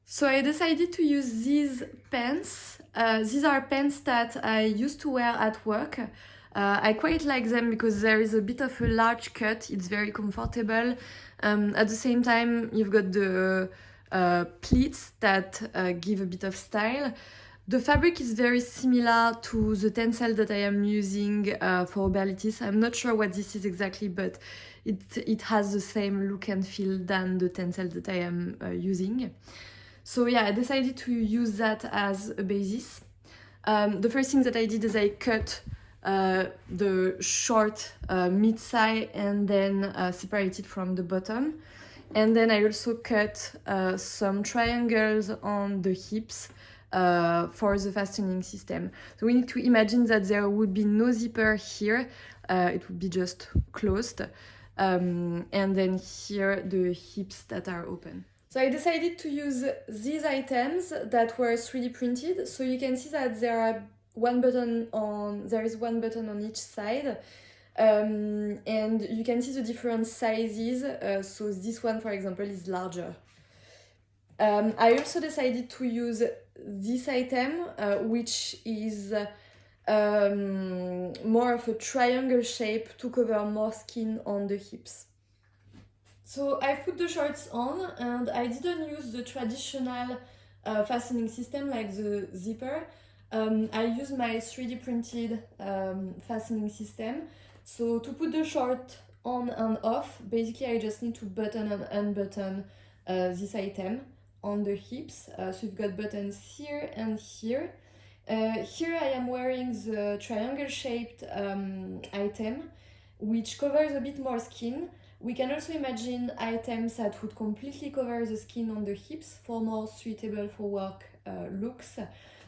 So I decided to use these pants. These are pants that I used to wear at work. I quite like them because there is a bit of a large cut. It's very comfortable. At the same time, you've got the pleats that give a bit of style. The fabric is very similar to the tencel that I am using for Berlitis. I'm not sure what this is exactly, but it has the same look and feel than the tencel that I am using. So yeah, I decided to use that as a basis. The first thing that I did is I cut the short mid-thigh and then separated from the bottom. And then I also cut some triangles on the hips for the fastening system. So we need to imagine that there would be no zipper here. It would be just closed. And then here the hips that are open. So I decided to use these items that were 3D printed. So you can see that there is one button on each side. And you can see the different sizes. So this one, for example, is larger. I also decided to use this item, which is more of a triangle shape to cover more skin on the hips. So I put the shorts on and I didn't use the traditional fastening system like the zipper. I used my 3D printed fastening system. So to put the short on and off, basically I just need to button and unbutton this item on the hips. So you've got buttons here and here. Here I am wearing the triangle shaped item, which covers a bit more skin. We can also imagine items that would completely cover the skin on the hips for more suitable for work looks.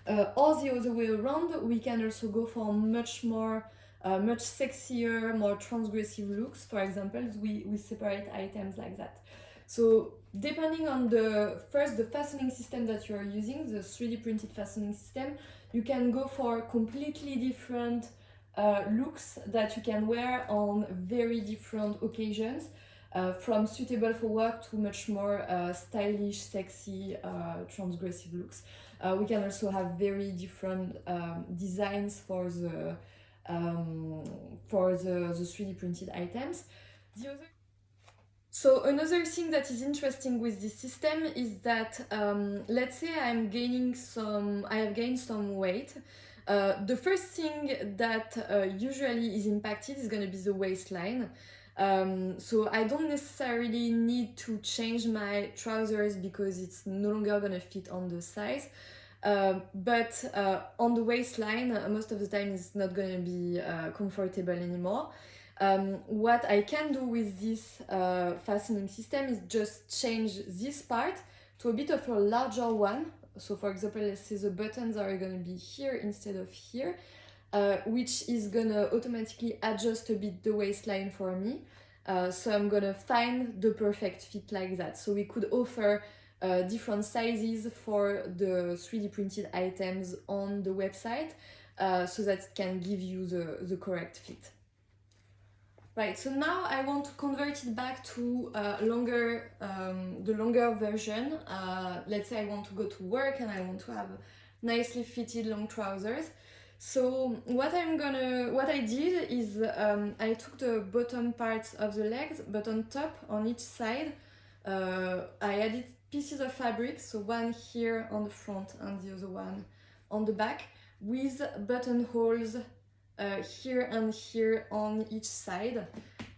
Or the other way around, we can also go for much sexier, more transgressive looks. For example, we separate items like that. So depending on the fastening system that you are using, the 3D printed fastening system, you can go for completely different looks that you can wear on very different occasions, from suitable for work to much more stylish, sexy, transgressive looks. We can also have very different designs for the 3D printed items. So another thing that is interesting with this system is that let's say I have gained some weight. The first thing that usually is impacted is going to be the waistline. So I don't necessarily need to change my trousers because it's no longer going to fit on the size. But on the waistline, most of the time it's not going to be comfortable anymore. What I can do with this fastening system is just change this part to a bit of a larger one. So for example, let's say the buttons are going to be here instead of here, which is going to automatically adjust a bit the waistline for me. So I'm going to find the perfect fit like that. So we could offer different sizes for the 3D printed items on the website so that it can give you the correct fit. Right, so now I want to convert it back to the longer version. Let's say I want to go to work and I want to have nicely fitted long trousers. So what I did is I took the bottom parts of the legs, but on top, on each side, I added pieces of fabric, so one here on the front and the other one on the back, with buttonholes here and here on each side,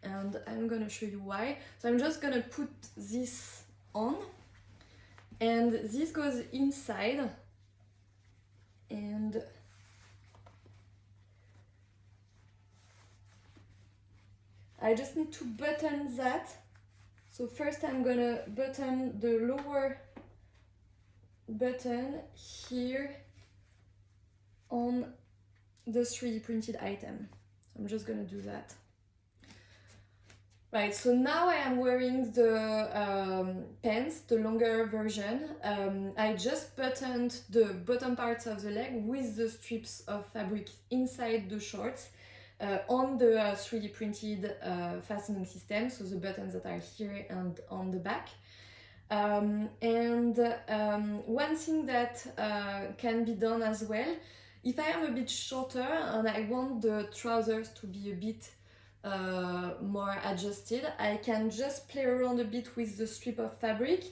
and I'm gonna show you why. So I'm just gonna put this on, and this goes inside, and I just need to button that. So first I'm gonna button the lower button here on the 3D printed item. So I'm just gonna do that. Right, so now I am wearing the pants, the longer version. I just buttoned the bottom parts of the leg with the strips of fabric inside the shorts on the 3D printed fastening system, so the buttons that are here and on the back. One thing that can be done as well, if I am a bit shorter and I want the trousers to be a bit more adjusted, I can just play around a bit with the strip of fabric,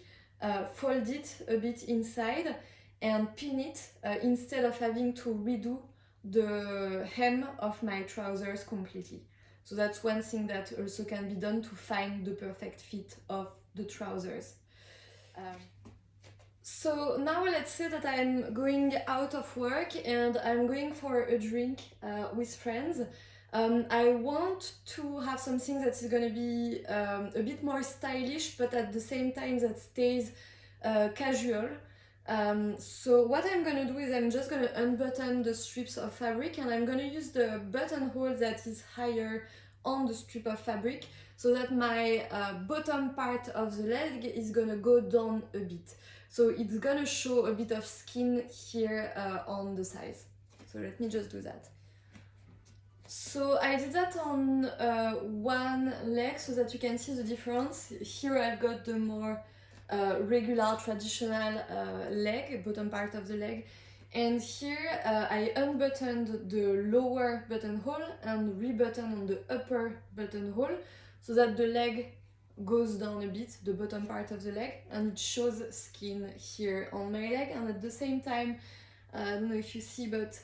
fold it a bit inside and pin it instead of having to redo the hem of my trousers completely. So that's one thing that also can be done to find the perfect fit of the trousers. So now let's say that I'm going out of work and I'm going for a drink with friends. I want to have something that is going to be a bit more stylish, but at the same time that stays casual. So what I'm going to do is I'm just going to unbutton the strips of fabric and I'm going to use the buttonhole that is higher on the strip of fabric so that my bottom part of the leg is going to go down a bit. So it's gonna show a bit of skin here on the sides. So let me just do that. So I did that on one leg so that you can see the difference. Here I've got the more regular traditional leg, bottom part of the leg. And here I unbuttoned the lower buttonhole and rebuttoned on the upper buttonhole so that the leg goes down a bit, the bottom part of the leg, and it shows skin here on my leg. And at the same time, I don't know if you see, but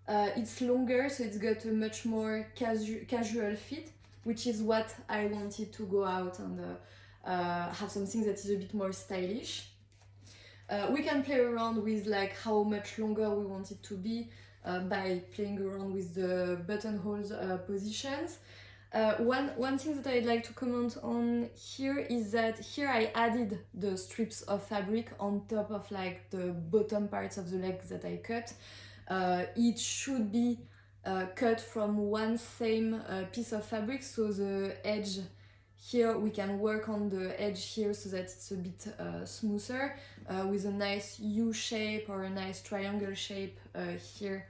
it's longer, so it's got a much more casual fit, which is what I wanted to go out and have something that is a bit more stylish. We can play around with like how much longer we want it to be by playing around with the buttonholes positions. One thing that I'd like to comment on here is that here I added the strips of fabric on top of like the bottom parts of the leg that I cut. It should be cut from one same piece of fabric, so the edge here we can work on the edge here so that it's a bit smoother with a nice U shape or a nice triangle shape here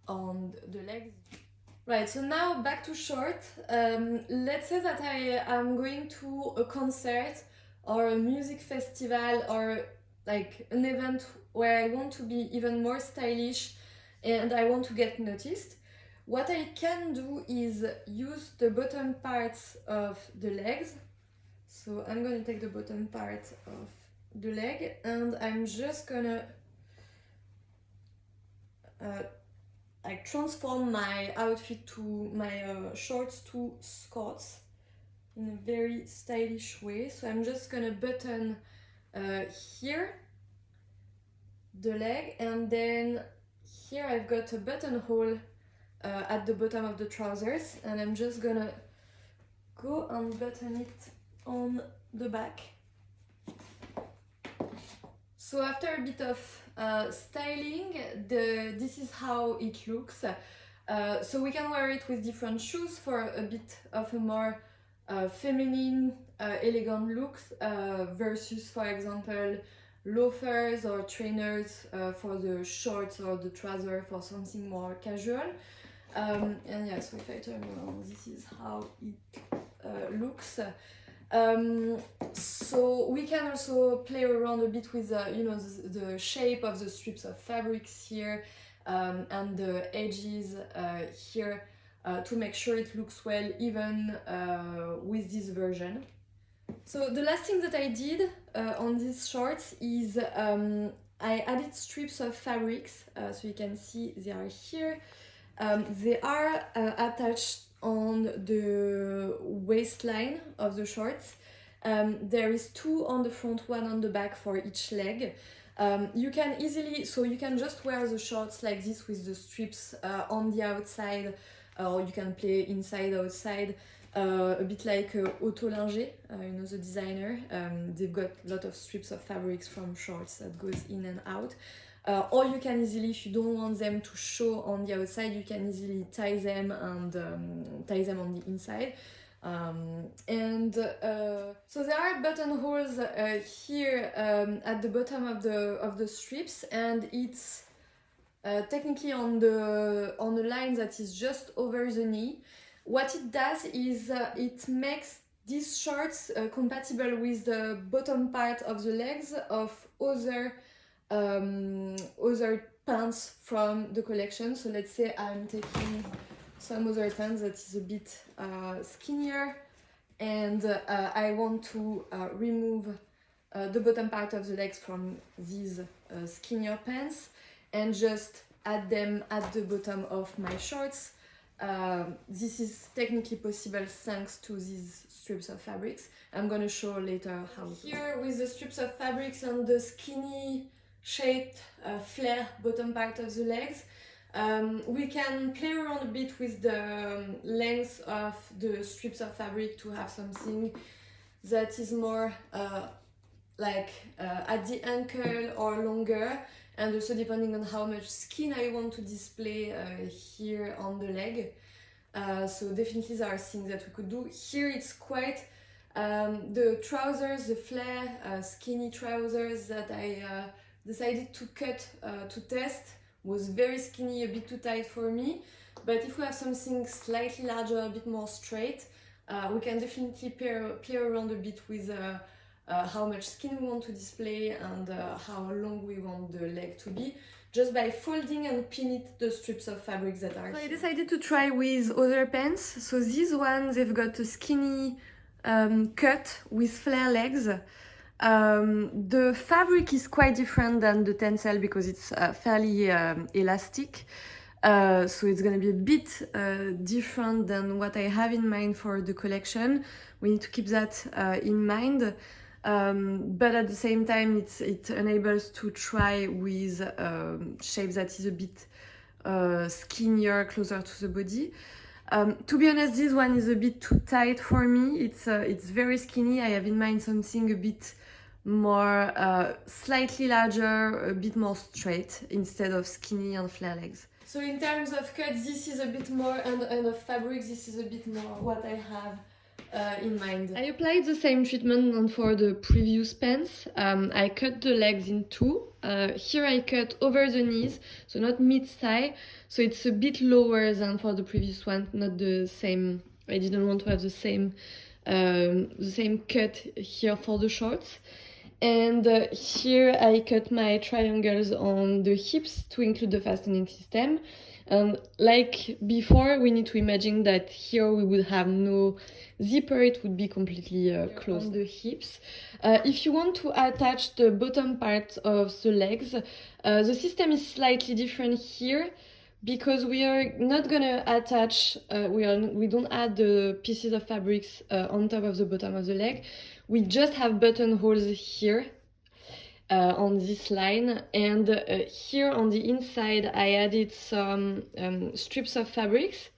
on the legs. Right, so now back to short. Let's say that I am going to a concert or a music festival or like an event where I want to be even more stylish and I want to get noticed. What I can do is use the bottom parts of the legs. So I'm going to take the bottom part of the leg and I'm just gonna like transform my outfit to my shorts to skirts in a very stylish way. So I'm just gonna button here the leg, and then here I've got a buttonhole at the bottom of the trousers, and I'm just gonna go and button it on the back. So after a bit of styling, this is how it looks. So we can wear it with different shoes for a bit of a more feminine, elegant look versus, for example, loafers or trainers for the shorts or the trouser for something more casual. And yeah, so if I turn around, this is how it looks. So we can also play around a bit with the shape of the strips of fabrics here and the edges here to make sure it looks well even with this version. So the last thing that I did on these shorts is I added strips of fabrics, so you can see they are here. They are attached on the waistline of the shorts. There is two on the front, one on the back for each leg. You can just wear the shorts like this with the strips on the outside, or you can play inside, outside, a bit like Otto Linger, the designer. They've got a lot of strips of fabrics from shorts that goes in and out. Or you can easily, if you don't want them to show on the outside, you can easily tie them and tie them on the inside. So there are buttonholes here at the bottom of the strips, and it's technically on the line that is just over the knee. What it does is it makes these shorts compatible with the bottom part of the legs of other pants from the collection. So let's say I'm taking some other pants that is a bit skinnier, and I want to remove the bottom part of the legs from these skinnier pants and just add them at the bottom of my shorts. This is technically possible thanks to these strips of fabrics. I'm gonna show later how. Here with the strips of fabrics and the skinny shaped flare bottom part of the legs, we can play around a bit with the length of the strips of fabric to have something that is more at the ankle or longer, and also depending on how much skin I want to display here on the leg. So definitely there are things that we could do. Here it's quite the trousers, the flare skinny trousers that I decided to cut to test was very skinny, a bit too tight for me. But if we have something slightly larger, a bit more straight, we can definitely play around a bit with how much skin we want to display and how long we want the leg to be, just by folding and pinning the strips of fabrics that are here. I decided to try with other pants. So these ones, they've got a skinny cut with flare legs. The fabric is quite different than the tencel because it's fairly elastic. So it's gonna be a bit different than what I have in mind for the collection. We need to keep that in mind. But at the same time, it enables to try with shapes that is a bit skinnier, closer to the body. To be honest, this one is a bit too tight for me. It's very skinny. I have in mind something a bit more, slightly larger, a bit more straight instead of skinny and flare legs. So in terms of cut, this is a bit more, and of fabric, this is a bit more what I have in mind. I applied the same treatment than for the previous pants. I cut the legs in two. Here I cut over the knees, so not mid-thigh, so it's a bit lower than for the previous one, not the same. I didn't want to have the same cut here for the shorts. And here I cut my triangles on the hips to include the fastening system. Like before, we need to imagine that here we would have no zipper, it would be completely closed on the hips. If you want to attach the bottom part of the legs, the system is slightly different here because we are not gonna attach, we don't add the pieces of fabrics on top of the bottom of the leg. We just have buttonholes here on this line, and here on the inside I added some strips of fabrics,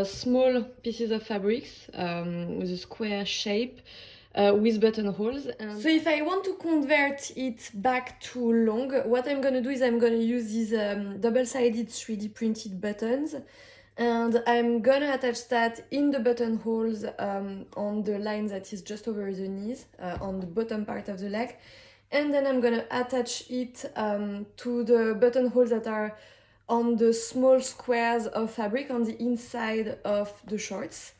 small pieces of fabrics with a square shape with buttonholes. So if I want to convert it back to long, what I'm gonna do is I'm gonna use these double-sided 3D printed buttons, and I'm gonna attach that in the buttonholes on the line that is just over the knees, on the bottom part of the leg. And then I'm gonna attach it to the buttonholes that are on the small squares of fabric on the inside of the shorts.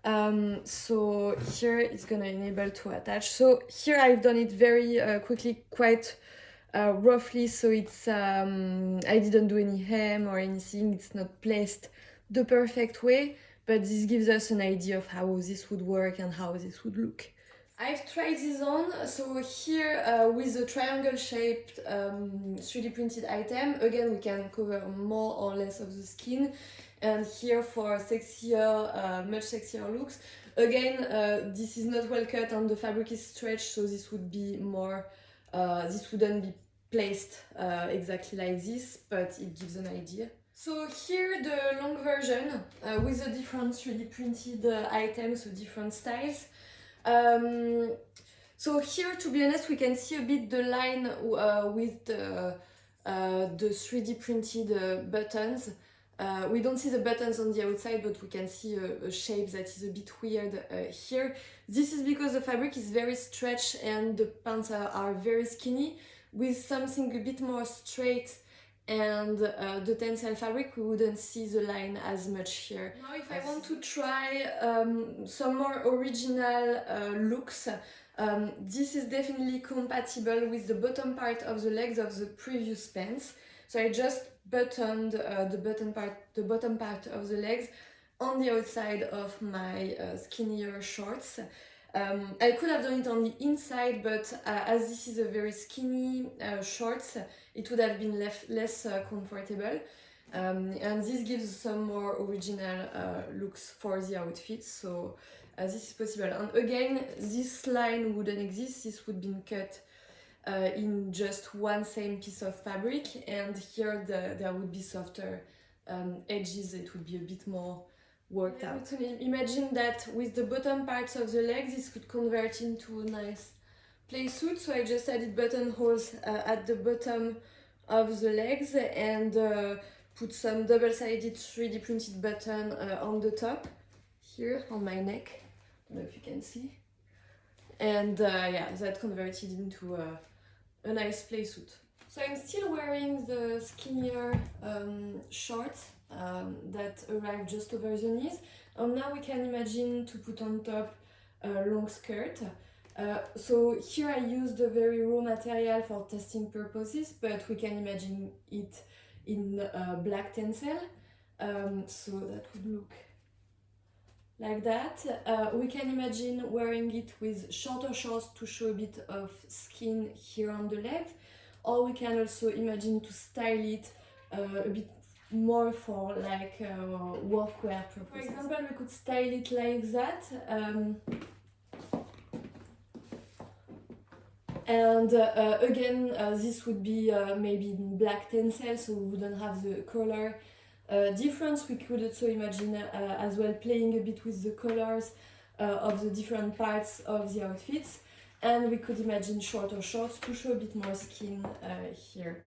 So here it's gonna enable to attach. So here I've done it very quickly, quite roughly, so it's I didn't do any hem or anything. It's not placed the perfect way, but this gives us an idea of how this would work and how this would look. I've tried this on, so here with the triangle shaped 3D printed item, again we can cover more or less of the skin, and here for sexier, much sexier looks. Again, this is not well cut and the fabric is stretched, so this would be more, this wouldn't be placed exactly like this, but it gives an idea. So here the long version with the different 3D printed items, so different styles. So here, to be honest, we can see a bit the line with the 3D printed buttons. We don't see the buttons on the outside, but we can see a shape that is a bit weird here. This is because the fabric is very stretched and the pants are very skinny. With something a bit more straight and the tensile fabric, we wouldn't see the line as much here. Now if I want to try some more original looks, this is definitely compatible with the bottom part of the legs of the previous pants. So I just buttoned the bottom part of the legs on the outside of my skinnier shorts. I could have done it on the inside, but as this is a very skinny shorts, it would have been less comfortable. And this gives some more original looks for the outfit, so this is possible. And again, this line wouldn't exist, this would be cut in just one same piece of fabric, and here there would be softer edges, it would be a bit more worked out. Imagine that with the bottom parts of the legs, this could convert into a nice play suit. So I just added buttonholes at the bottom of the legs and put some double-sided 3D printed button on the top here on my neck. I don't know if you can see. And yeah, that converted into a nice play suit. So I'm still wearing the skinnier shorts that arrive just over the knees. And now we can imagine to put on top a long skirt. So here I used a very raw material for testing purposes, but we can imagine it in black tencel. So that would look like that. We can imagine wearing it with shorter shorts to show a bit of skin here on the legs, or we can also imagine to style it a bit more for like workwear purposes. For example, we could style it like that. And again, this would be maybe in black tencel, so we wouldn't have the color difference. We could also imagine as well playing a bit with the colors of the different parts of the outfits, and we could imagine shorter shorts to show a bit more skin here.